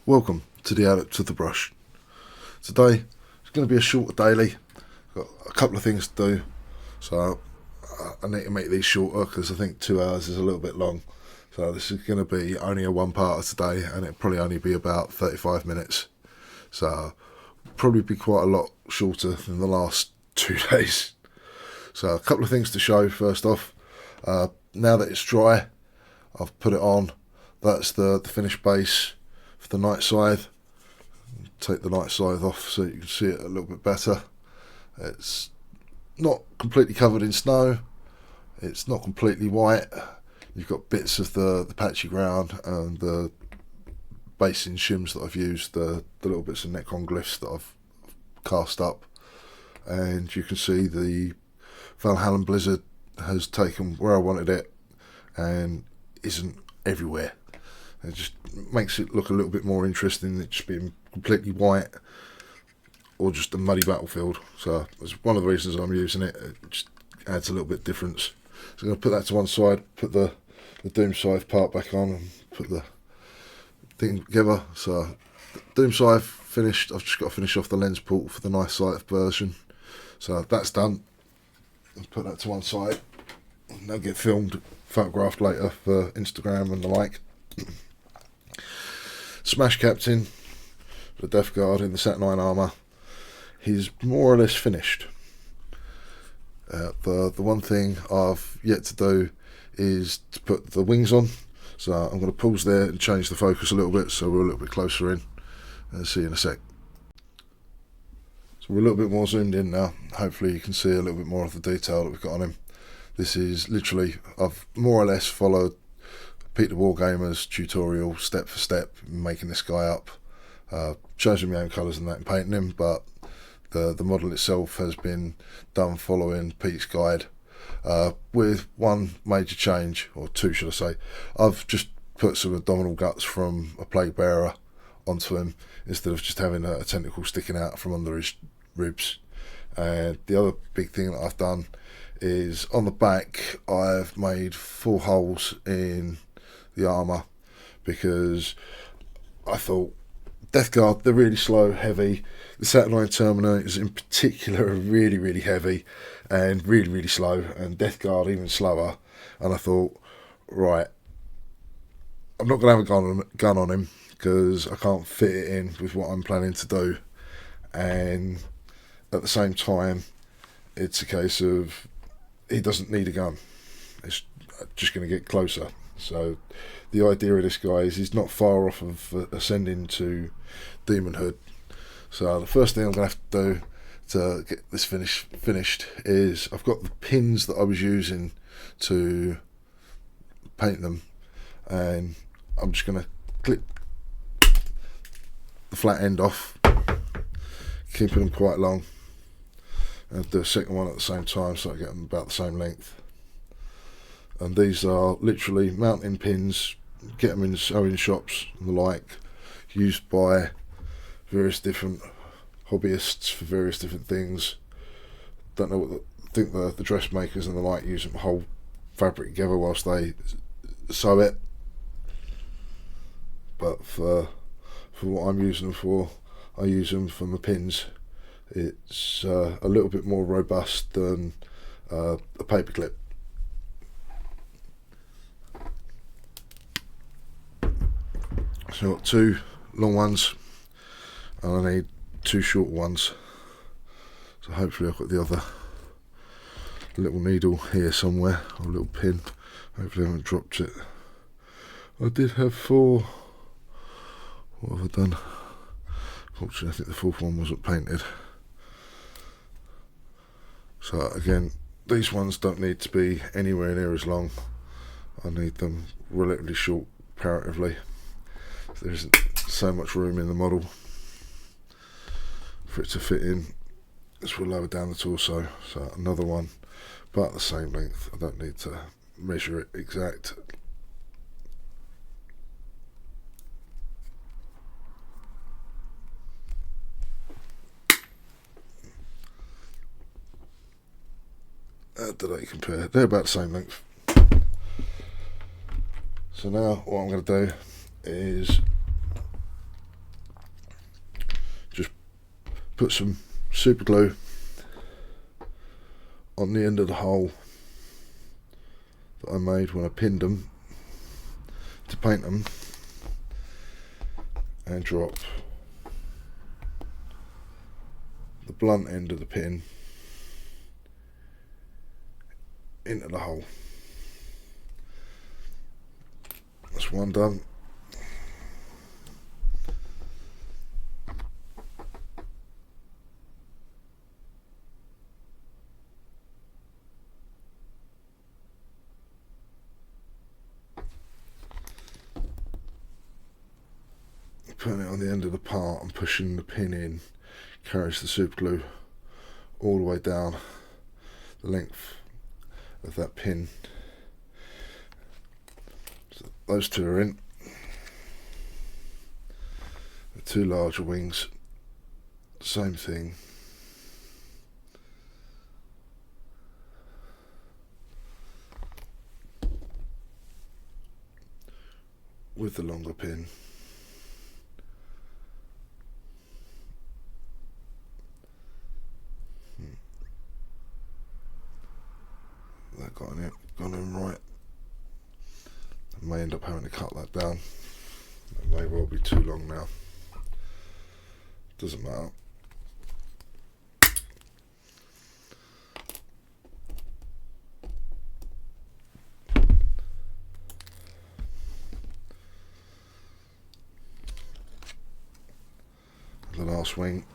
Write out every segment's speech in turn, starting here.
Welcome to the Addict of the Brush. Today it's going to be a shorter daily. Got a couple of things to do, so I need to make these shorter because I think 2 hours is a little bit long. So this is going to be only a one part of today, and it'll probably only be about 35 minutes. So probably be quite a lot shorter than the last 2 days. So a couple of things to show. First off, now that it's dry, I've put it on. That's the finished base for the Night Scythe. Take the Night Scythe off so you can see it a little bit better. It's not completely covered in snow. It's not completely white. You've got bits of the patchy ground and the basing shims that I've used, the little bits of Necron glyphs that I've cast up. And you can see the Valhalla Blizzard has taken where I wanted it and isn't everywhere. It just makes it look a little bit more interesting than just being completely white or just a muddy battlefield. So that's one of the reasons I'm using it. It just adds a little bit of difference. So I'm going to put that to one side, put the Doom Scythe part back on and put the thing together. So Doom Scythe finished. I've just got to finish off the lens port for the Night Scythe version. So that's done. I'll put that to one side. And they'll get filmed, photographed later for Instagram and the like. Smash Captain, the Deathguard in the Saturnine armour, he's more or less finished. The one thing I've yet to do is to put the wings on, so I'm going to pause there and change the focus a little bit so we're a little bit closer in, and see you in a sec. So we're a little bit more zoomed in now. Hopefully you can see a little bit more of the detail that we've got on him. This is literally, I've more or less followed Peter Wargamer's tutorial step for step, making this guy up, changing my own colours and that and painting him, but the model itself has been done following Pete's guide, with one major change, or two should I say. I've just put some abdominal guts from a plague bearer onto him instead of just having a tentacle sticking out from under his ribs. And the other big thing that I've done is on the back I've made 4 holes in the armour because I thought Deathguard, they're really slow, heavy. The Saturnine Terminators in particular are really, really heavy and really, really slow, and Deathguard even slower. And I thought, right, I'm not going to have a gun on him because I can't fit it in with what I'm planning to do. And at the same time, it's a case of he doesn't need a gun. It's just going to get closer. So the idea of this guy is he's not far off of ascending to demonhood. So the first thing I'm going to have to do to get this finished is I've got the pins that I was using to paint them, and I'm just going to clip the flat end off, keeping them quite long, and do a second one at the same time so I get them about the same length. And these are literally mounting pins, get them in sewing shops and the like, used by various different hobbyists for various different things. Don't know what think the dressmakers and the like use them whole fabric together whilst they sew it. But for what I'm using them for, I use them for my pins. It's a little bit more robust than a paperclip. So I've got 2 long ones and I need 2 short ones. So hopefully I've got the other little needle here somewhere, or a little pin. Hopefully I haven't dropped it. I did have 4. What have I done? Fortunately I think the 4th one wasn't painted. So again, these ones don't need to be anywhere near as long. I need them relatively short comparatively. There isn't so much room in the model for it to fit in as we're lower down the torso. So another one, but the same length. I don't need to measure it exact. How do they compare? They're about the same length. So now what I'm going to do is Put some super glue on the end of the hole that I made when I pinned them to paint them, and drop the blunt end of the pin into the hole. That's one done. Putting it on the end of the part and pushing the pin in carries the super glue all the way down the length of that pin. So those two are in. The two larger wings, same thing. With the longer pin. That got in right. I may end up having to cut that down. That may well be too long now. Doesn't matter. The last wing.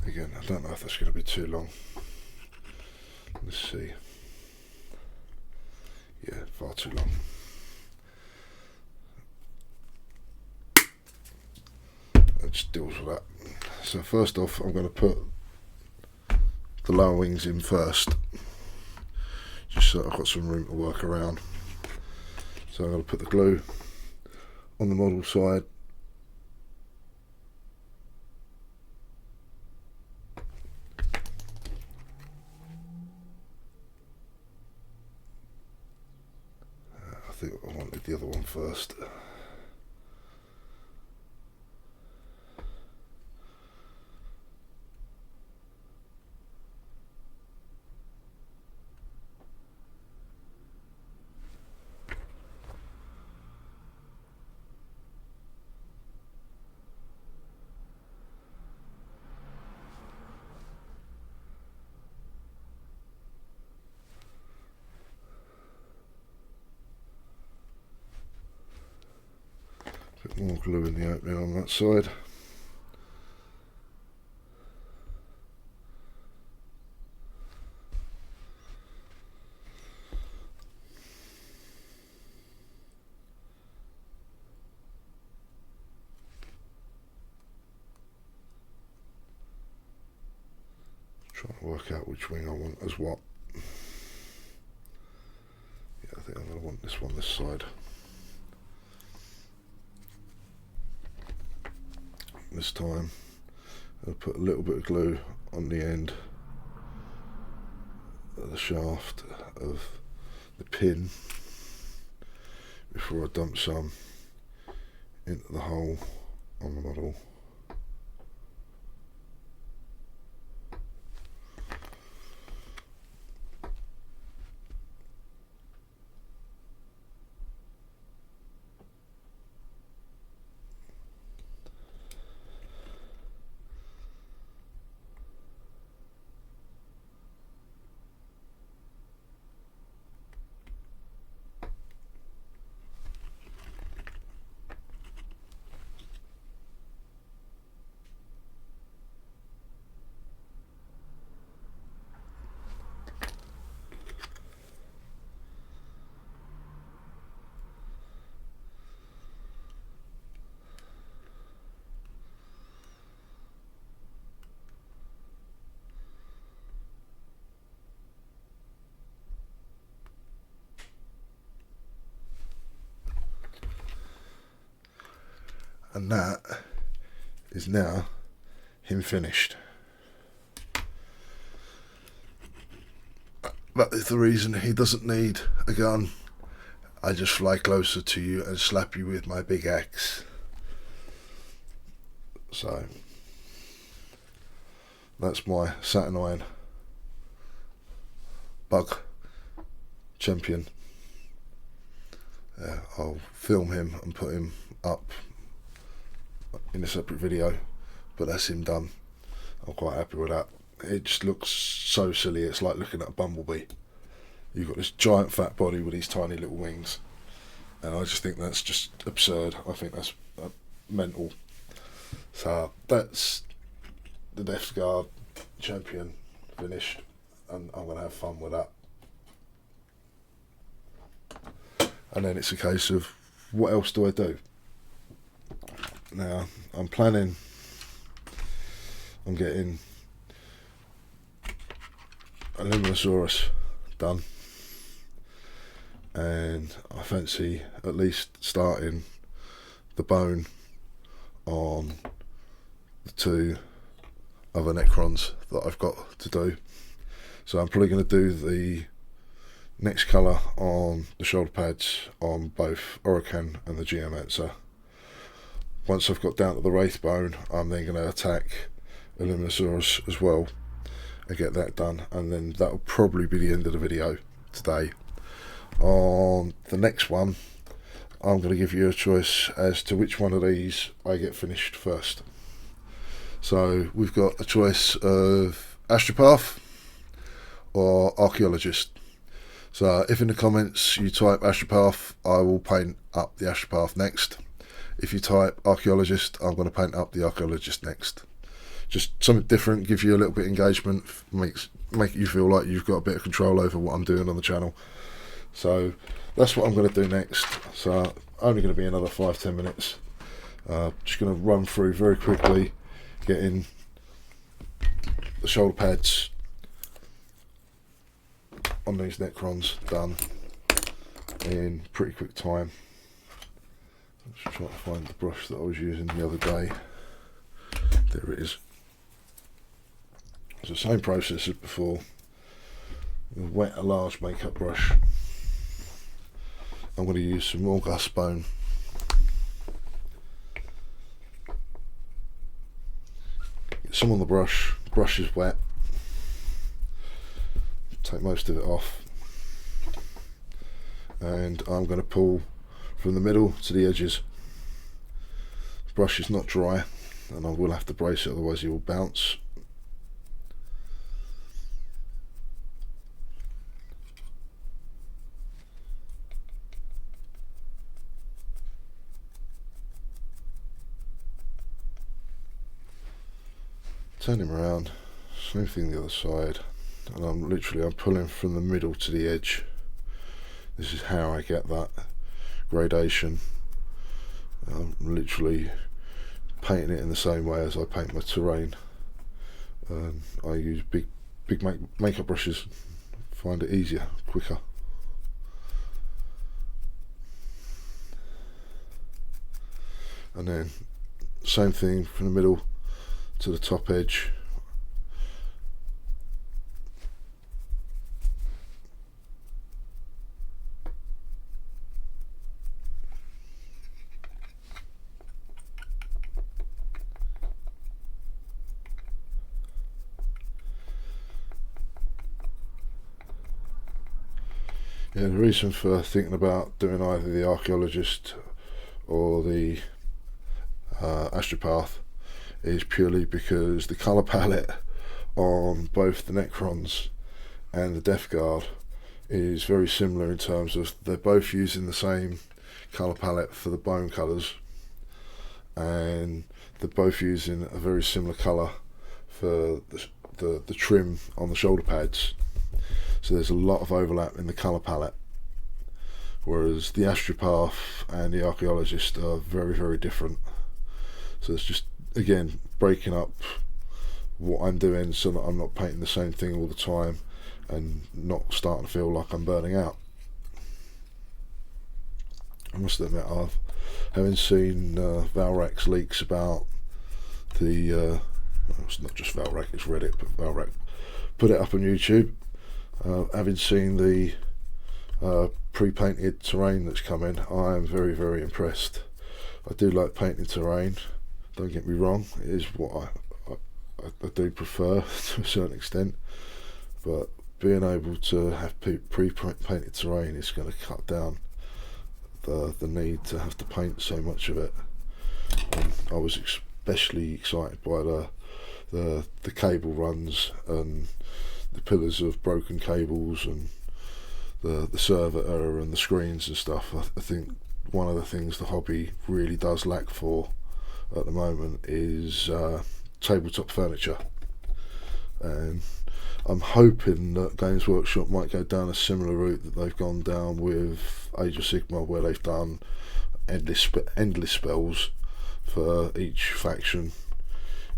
Again, I don't know if that's going to be too long. Let's see. Yeah, far too long. That just deals with that. So first off, I'm going to put the lower wings in first, just so I've got some room to work around. So I'm going to put the glue on the model side. I think I wanted the other one first. Bit more glue in the opening on that side. Trying to work out which wing I want as what. Yeah, I think I'm going to want this one this side. This time I'll put a little bit of glue on the end of the shaft of the pin before I dump some into the hole on the model. And that is now him finished. That is the reason he doesn't need a gun. I just fly closer to you and slap you with my big axe. So that's my Saturnine bug champion. I'll film him and put him up in a separate video, but that's him done. I'm quite happy with that. It just looks so silly. It's like looking at a bumblebee. You've got this giant fat body with these tiny little wings, and I just think that's just absurd. I think that's mental. So that's the Deathguard champion finished, and I'm going to have fun with that. And then it's a case of, what else do I do? Now, I'm planning on getting Iluminor Szeras done, and I fancy at least starting the bone on the two other Necrons that I've got to do. So I'm probably going to do the next colour on the shoulder pads on both Orokan and the Geomancer. Once I've got down to the Wraith bone, I'm then going to attack Iluminor Szeras as well and get that done, and then that'll probably be the end of the video today. On the next one, I'm going to give you a choice as to which one of these I get finished first. So we've got a choice of Astropath or Archaeologist. So if in the comments you type Astropath, I will paint up the Astropath next. If you type Archaeologist, I'm going to paint up the Archaeologist next. Just something different, give you a little bit of engagement, make you feel like you've got a bit of control over what I'm doing on the channel. So that's what I'm going to do next. So only going to be another 5-10 minutes. Just going to run through very quickly, getting the shoulder pads on these Necrons done in pretty quick time. Let's try to find the brush that I was using the other day. There it is. It's the same process as before. You wet a large makeup brush. I'm going to use some August bone. Get some on the brush. Brush is wet. Take most of it off, and I'm going to pull from the middle to the edges. The brush is not dry, and I will have to brace it, otherwise it will bounce. Turn him around, same thing the other side. And I'm pulling from the middle to the edge. This is how I get that gradation. I'm literally painting it in the same way as I paint my terrain. I use big makeup brushes, find it easier, quicker. And then same thing from the middle to the top edge. Yeah, the reason for thinking about doing either the Archaeologist or the Astropath is purely because the colour palette on both the Necrons and the Deathguard is very similar in terms of they're both using the same colour palette for the bone colours, and they're both using a very similar colour for the trim on the shoulder pads. So there's a lot of overlap in the colour palette, whereas the Astropath and the Archaeologist are very, very different. So it's just, again, breaking up what I'm doing so that I'm not painting the same thing all the time and not starting to feel like I'm burning out. I must admit, having seen Valrak's leaks about the well, it's not just Valrak, it's Reddit, but Valrak put it up on YouTube. Having seen the pre-painted terrain that's coming, I am very, very impressed. I do like painting terrain, don't get me wrong, it is what I do prefer to a certain extent, but being able to have pre-painted terrain is going to cut down the need to have to paint so much of it. And I was especially excited by the cable runs and the pillars of broken cables and the servitor and the screens and stuff. I think one of the things the hobby really does lack for at the moment is tabletop furniture, and I'm hoping that Games Workshop might go down a similar route that they've gone down with Age of Sigmar, where they've done endless spells for each faction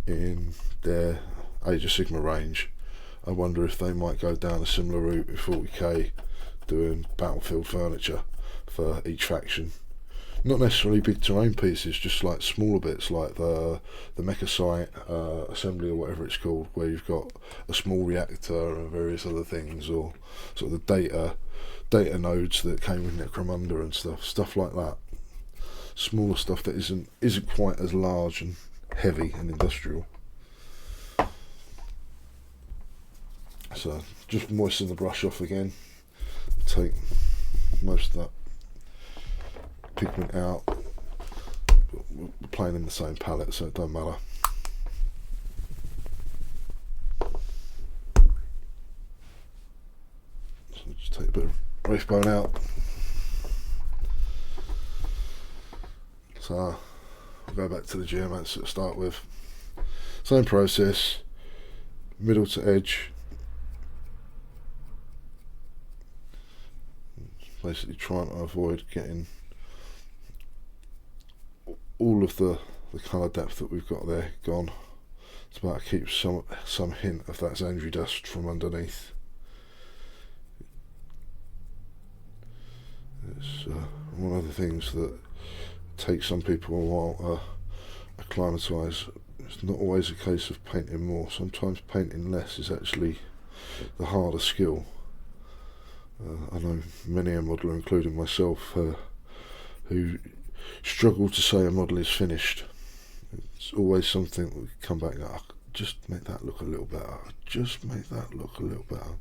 in their Age of Sigmar range. I wonder if they might go down a similar route with 40k, doing battlefield furniture for each faction. Not necessarily big terrain pieces, just like smaller bits, like the mecha site assembly or whatever it's called, where you've got a small reactor and various other things, or sort of the data nodes that came with Necromunda and stuff like that. Smaller stuff that isn't quite as large and heavy and industrial. So just moisten the brush off again, take most of that pigment out. We're playing in the same palette, so it don't matter. So just take a bit of Wraithbone out. So I'll go back to the Geomancer to start with. Same process, middle to edge. Basically trying to avoid getting all of the colour depth that we've got there gone. It's about to keep some hint of that Zandri dust from underneath. It's one of the things that takes some people a while to acclimatise. It's not always a case of painting more. Sometimes painting less is actually the harder skill. I know many a modeller, including myself, who struggle to say a model is finished. It's always something that we come back and go, just make that look a little better, just make that look a little better,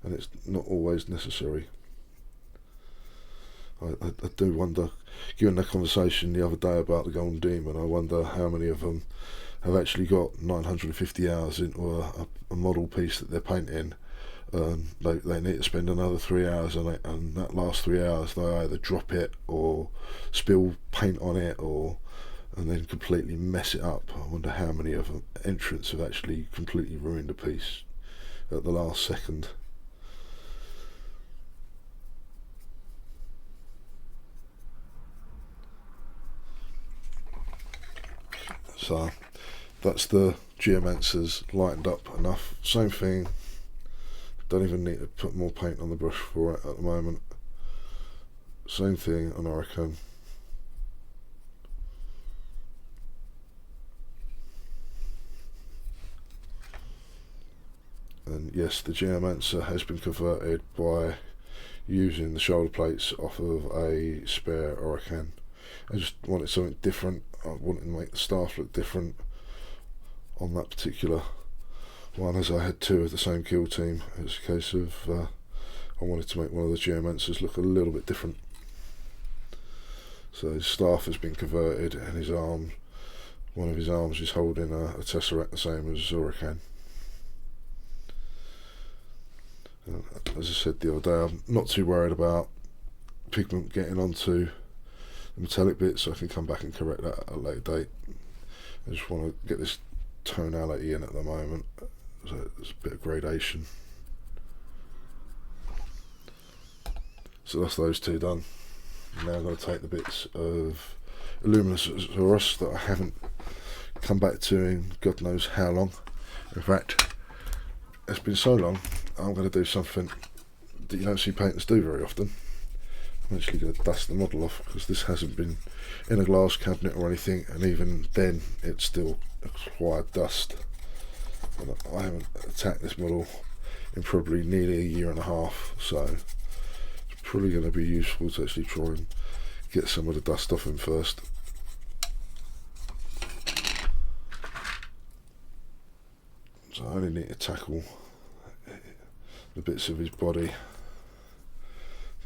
and it's not always necessary. I do wonder, given the conversation the other day about the Golden Demon, I wonder how many of them have actually got 950 hours into a model piece that they're painting. They need to spend another 3 hours on it, and that last 3 hours they either drop it or spill paint on it, and then completely mess it up. I wonder how many of them entrants have actually completely ruined a piece at the last second. So that's the Geomancers lightened up enough. Same thing. Don't even need to put more paint on the brush for it at the moment. Same thing on Orokin. And yes, the Geomancer has been converted by using the shoulder plates off of a spare Orokin. I just wanted something different. I wanted to make the staff look different on that particular one, as I had two of the same kill team. It's a case of I wanted to make one of the Geomancers look a little bit different. So his staff has been converted, and his arm, one of his arms is holding a Tesseract the same as Orokin. As I said the other day, I'm not too worried about pigment getting onto the metallic bits, so I can come back and correct that at a later date. I just want to get this tonality in at the moment, so there's a bit of gradation. So that's those two done. Now I'm going to take the bits of Iluminor Szeras that I haven't come back to in God knows how long. In fact, it's been so long, I'm going to do something that you don't see painters do very often. I'm actually going to dust the model off because this hasn't been in a glass cabinet or anything, and even then it's still acquired dust. And I haven't attacked this model in probably nearly a year and a half, so it's probably going to be useful to actually try and get some of the dust off him first. So I only need to tackle the bits of his body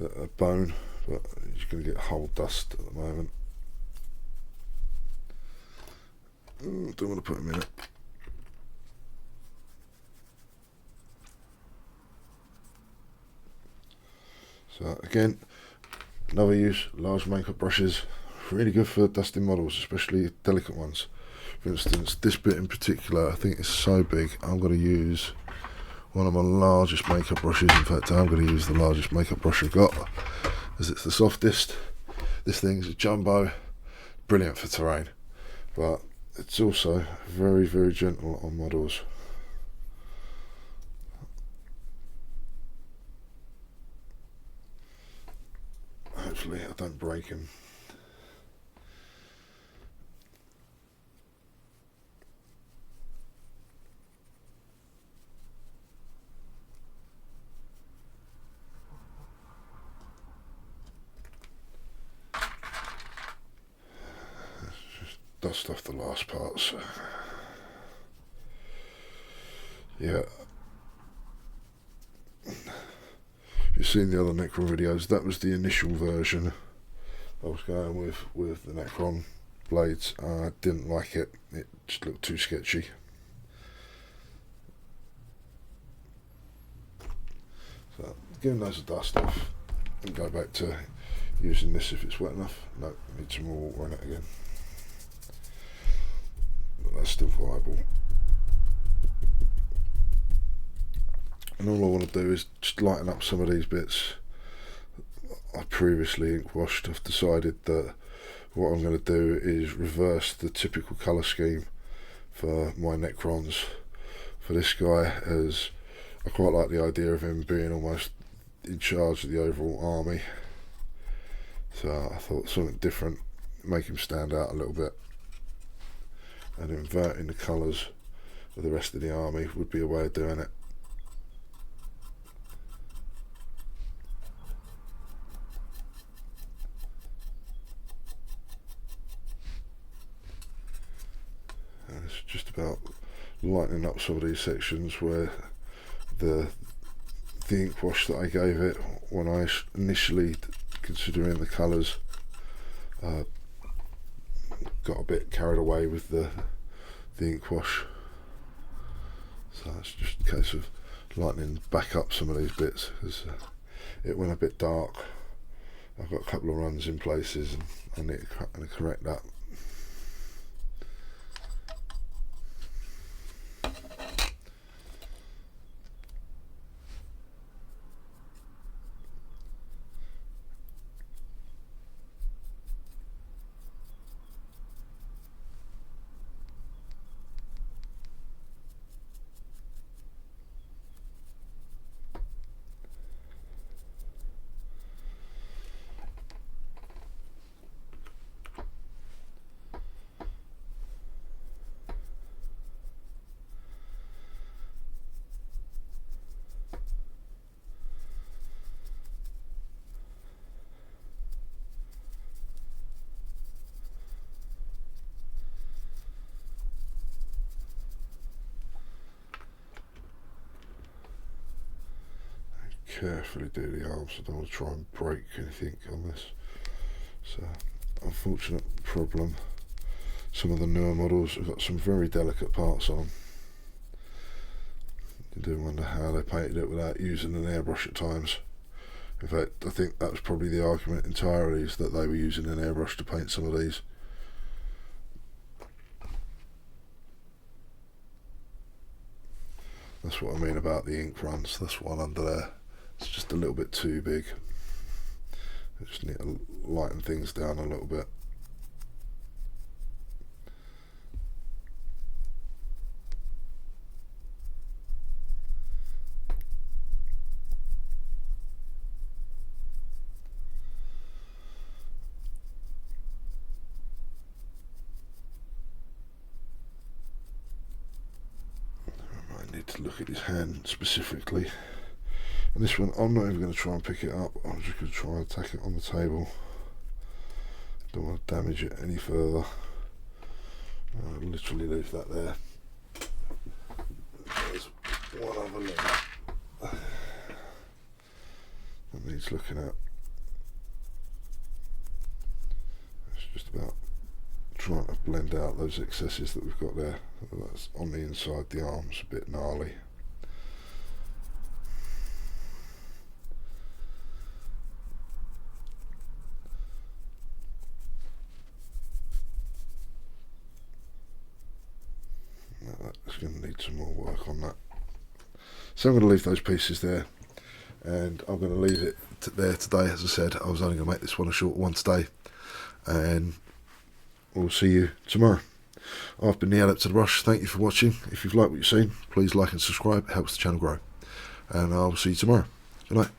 that are bone, but he's going to get whole dust at the moment. Don't want to put him in it. So again, another use, large makeup brushes, really good for dusting models, especially delicate ones. For instance, this bit in particular, I think is so big, I'm going to use one of my largest makeup brushes. In fact, I'm going to use the largest makeup brush I've got, as it's the softest. This thing's a jumbo, brilliant for terrain, but it's also very, very gentle on models. Hopefully I don't break him. Just dust off the last parts. Yeah. You've seen the other Necron videos, that was the initial version I was going with the Necron blades. I didn't like it, it just looked too sketchy. So give him loads of dust off and go back to using this if it's wet enough. No, need some more water in it again. But that's still viable. And all I want to do is just lighten up some of these bits. I previously ink washed. I've decided that what I'm going to do is reverse the typical colour scheme for my Necrons. For this guy, as I quite like the idea of him being almost in charge of the overall army. So I thought something different, make him stand out a little bit. And inverting the colours of the rest of the army would be a way of doing it. It's just about lightening up some of these sections where the ink wash that I gave it when I initially, considering the colours, got a bit carried away with the ink wash. So it's just a case of lightening back up some of these bits because it went a bit dark. I've got a couple of runs in places and I need to correct that. Carefully do the arms, I don't want to try and break anything on this. So, unfortunate problem. Some of the newer models have got some very delicate parts on. You do wonder how they painted it without using an airbrush at times. In fact, I think that was probably the argument entirely, is that they were using an airbrush to paint some of these. That's what I mean about the ink runs. That's one under there. It's just a little bit too big. I just need to lighten things down a little bit. look at his hand specifically. And this one, I'm not even going to try and pick it up. I'm just going to try and attack it on the table. Don't want to damage it any further. I'll literally leave that there. There's one other limb that needs looking at. It's just about trying to blend out those excesses that we've got there. That's on the inside the arms, a bit gnarly. That's going to need some more work on that. So I'm going to leave those pieces there, and I'm going to leave it there today. As I said, I was only going to make this one a short one today, and we'll see you tomorrow. I've been the Adept of the Brush. Thank you for watching. If you've liked what you've seen, please like and subscribe. It helps the channel grow, and I'll see you tomorrow. Good night.